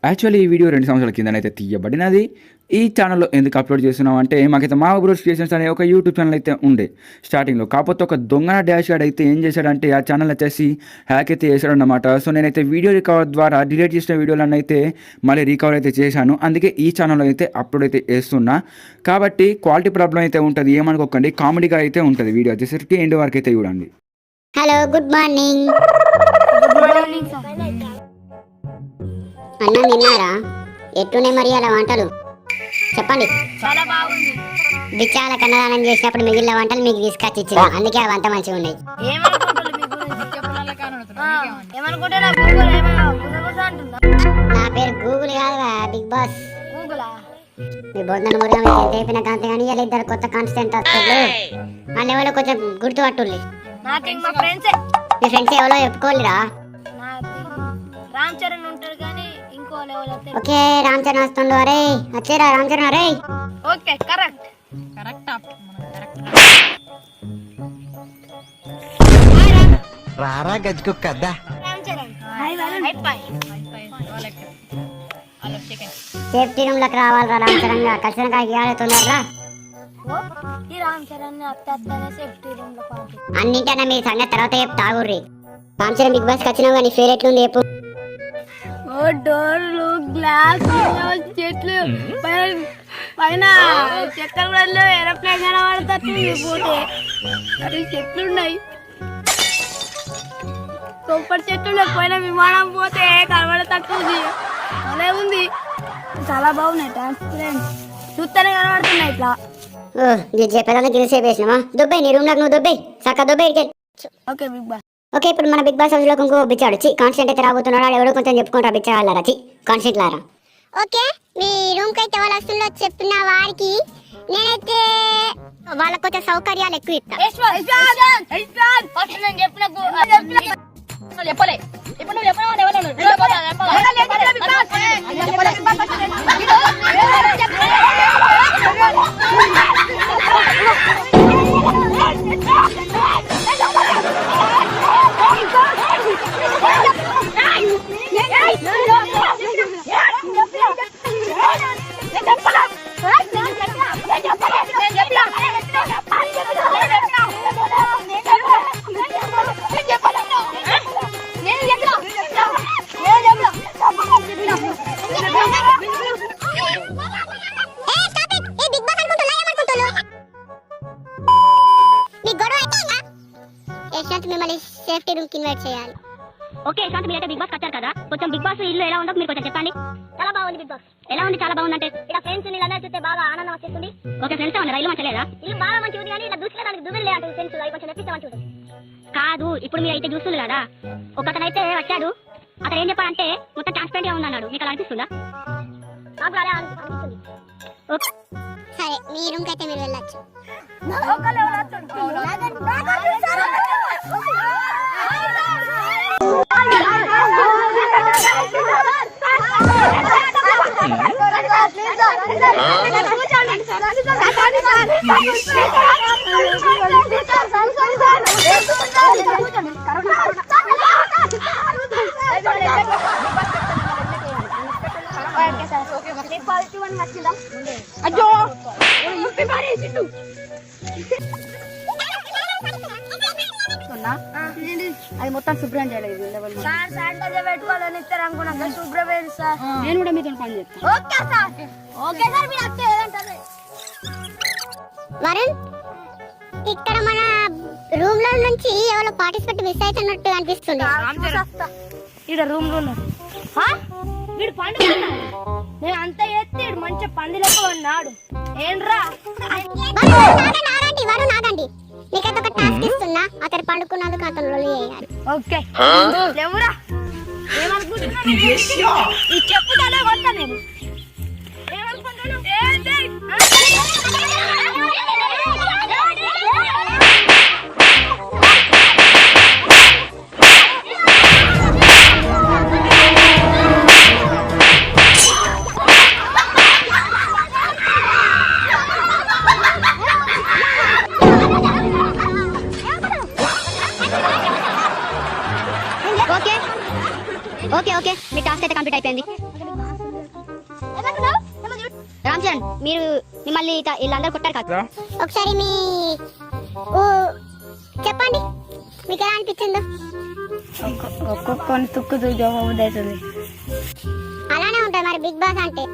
Actually ఈ video 2 సంవత్సరాల కిందనైతే తీయబడినది. ఈ ఛానల్‌లో ఎందుకు అప్లోడ్ చేస్తున్నామంటే మాకైతే మా బ్రోస్ క్రియేషన్స్ అనే ఒక యూట్యూబ్ ఛానల్ అయితే ఉండే స్టార్టింగ్‌లో. కాకపోతే ఒక దొంగన డాష్ గాడు అయితే ఏం చేశాడంటే ఆ ఛానల్ వచ్చేసి హ్యాక్ అయితే చేశాడన్నమాట. సో నేనైతే వీడియో రికవర్ ద్వారా డిలీట్ చేసిన వీడియోలను అయితే మళ్ళీ రికవర్ అయితే చేశాను. అందుకే ఈ ఛానల్లో అయితే అప్లోడ్ అయితే చేస్తున్నా. కాబట్టి క్వాలిటీ ప్రాబ్లం అయితే ఉంటుంది, ఏమనుకోకండి. కామెడీగా అయితే ఉంటుంది. వీడియో వచ్చేసరికి ఎండ్ వరకు అయితే చూడండి. Hello, good morning. అన్నం తిన్నారా? ఎట్టునే మరి అలా వంటలు చెప్పండి. చాలా బాగుంది. బిచ్చాల కన్నదానం చేసినప్పుడు మిగిలిన వంటలు మీకు తీసుకొచ్చి ఇచ్చిన, అందుకే ఆ వంట మంచిగా ఉన్నాయి. నా పేరు గూగుల్ కాదురా, బిగ్ బాస్. మీ బొందన మురుగా మీకు ఎంత అయిపోయినా కాంతే కానీ ఇలా ఇద్దరు కొత్త కాన్స్టెంట్ వస్తారు. వాళ్ళు ఎవరో కొంచెం గుర్తుపట్టుండి. మీ ఫ్రెండ్స్ ఎవరో చెప్పుకోలేరా? రామ్ చరణ్ ఉంటాడు కానీ ఇంకో ఓకే, రామ్ చరణ్ వస్తుండు. అరే వచ్చేరా రామ్ చరణ్. అరే ఓకే, కరెక్ట్ రారా గజ్జుకుక్కద్దా. రామ్ చరణ్ సేఫ్టీ రూమ్ లోకి రావాలరా రామ్ చరణ్ గా. ఖచ్చితంగా తొందరరా. ఈ రామ్ చరణ్ అత్తనే సేఫ్టీ రూమ్ లో పంపి. అన్నింటన్నా మీ సంగతి తర్వాత చెప్తా. తాగుర్రి. రామ్ చరణ్ బిగ్ బాస్ వచ్చినావు కానీ ఫేర్ ఎట్లుంది చెప్పు. డోర్లు, గ్లాస్, చెట్లు, పైన చెక్కలు కూడా ఏరోప్లేన్ కనబడతాయి. పోతే అది చెట్లున్నాయి, సూపర్ చెట్లు. పోయిన విమానం పోతే కనబడతట్టుంది. అలా ఉంది, చాలా బాగున్నాయి. ట్రాన్స్పరెంట్ చూస్తేనే కనబడుతున్నాయి ఇట్లా. చెప్పేదాన్ని గిరిసేపు వేసినావా? దుబ్బై నీ రూమ్ నాకు నువ్వు దుబ్బై చక్క దుబ్బై. Okay Bigg Boss. ఓకే, ఇప్పుడు మన బిగ్ బాస్ హౌస్ లో ఇంకో బిచ్చాడు. కాన్స్టెంట్ అయితే రాబోతున్నాడు. ఎవడో కొంచెం చెప్పుకుంటా బిచ్చాడారా కాన్స్టెంట్ లారా. ఓకే, మీ రూమ్ కి అయితే వాళ్ళు వస్తుందో చెప్పిన వారికి నేనైతే వాళ్ళకి కొంచెం సౌకర్యాలు ఎక్కువ చెప్పలే. ఇప్పుడు నువ్వు మిమ్మల్ని సేఫ్టీ రూమ్ కి ఇన్వైట్ చేయాలి. ఓకే శాంతి, మీరైతే బిగ్ బాస్ వచ్చారు కదా, కొంచెం బిగ్ బాస్ ఇల్లు ఎలా ఉందో మీరు కొంచెం చెప్పండి. చాలా బాగుంది బిగ్ బాస్. ఎలా ఉంది? చాలా బాగుంది అంటే ఇలా ఫ్రెండ్స్ వీళ్ళందరూ చూస్తే బాగా ఆనందం వచ్చేస్తుంది. ఓకే, ఫ్రెండ్స్ ఉన్నారు. ఇల్లు మంచిగా లేదా? ఇల్లు బాగా మంచిగా ఉంది కానీ ఇలా దూసుకునే దానికి దువ్వెలే అంటే ఫ్రెండ్స్ అవి కొంచెం తెప్పిస్తే మంచిగా ఉంటుంది. కాదు, ఇప్పుడు మీరు అయితే చూస్తుంది కదా, ఒకతనైతే వచ్చాడు. అతను ఏం చెప్పాడంటే మొత్తం ట్రాన్స్పరెంట్ గా ఉందన్నాడు. మీకు అలా అనిపిస్తుందా? నాకు అలా అనిపిస్తుంది. సరే, మీ రూమ్ కి అయితే మీరు వెళ్ళొచ్చు. అయ్యో అది మొత్తం శుభ్రం చేయలేదు. శానిటైజర్ పెట్టుకోవాలని ఇస్తారు అనుకున్నాక శుభ్రం వేరు సార్. నేను కూడా మీతో పని చేస్తాను. Okay sir, okay sir. మీరు అక్క ఏదంటారు? వరుణ్, ఇక్కడ మన రూమ్ లో నుంచి ఎవరో పార్టిసిపేట్ మిస్ అవుతున్నట్టు అనిపిస్తుంది. ఇక్కడ రూమ్ లో ఉన్నాడు. వీడు పండుగ నేను అంతా ఎత్తి మంచిగా పందిలెక్క ఉన్నాడు. ఏంట్రా వరుణ్ ఆగండి, నీకైతే ఒక టాస్క్ ఇస్తున్నా. అతను పండుకున్నందుకు అతను లొల్లి చేయాలి. ఓకే, ఎవరా ఏమనుకుంటున్నా? ఈ చెప్పుతానే కొడతా నేను. ఏమనుకుంటున్నాను? ఓకే ఓకే ఓకే, మీ టాస్క్ అయితే కంప్లీట్ అయిపోయింది. రామ్ చరణ్ మీరు మిమ్మల్ని వీళ్ళందరూ కొట్టారు కదా ఒకసారి మీ చెప్పండి మీకు ఎలా అనిపించిందో. ఒక్కొక్కని తుక్కు అవుతుంది. అలానే ఉంటుంది మరి బిగ్ బాస్ అంటే.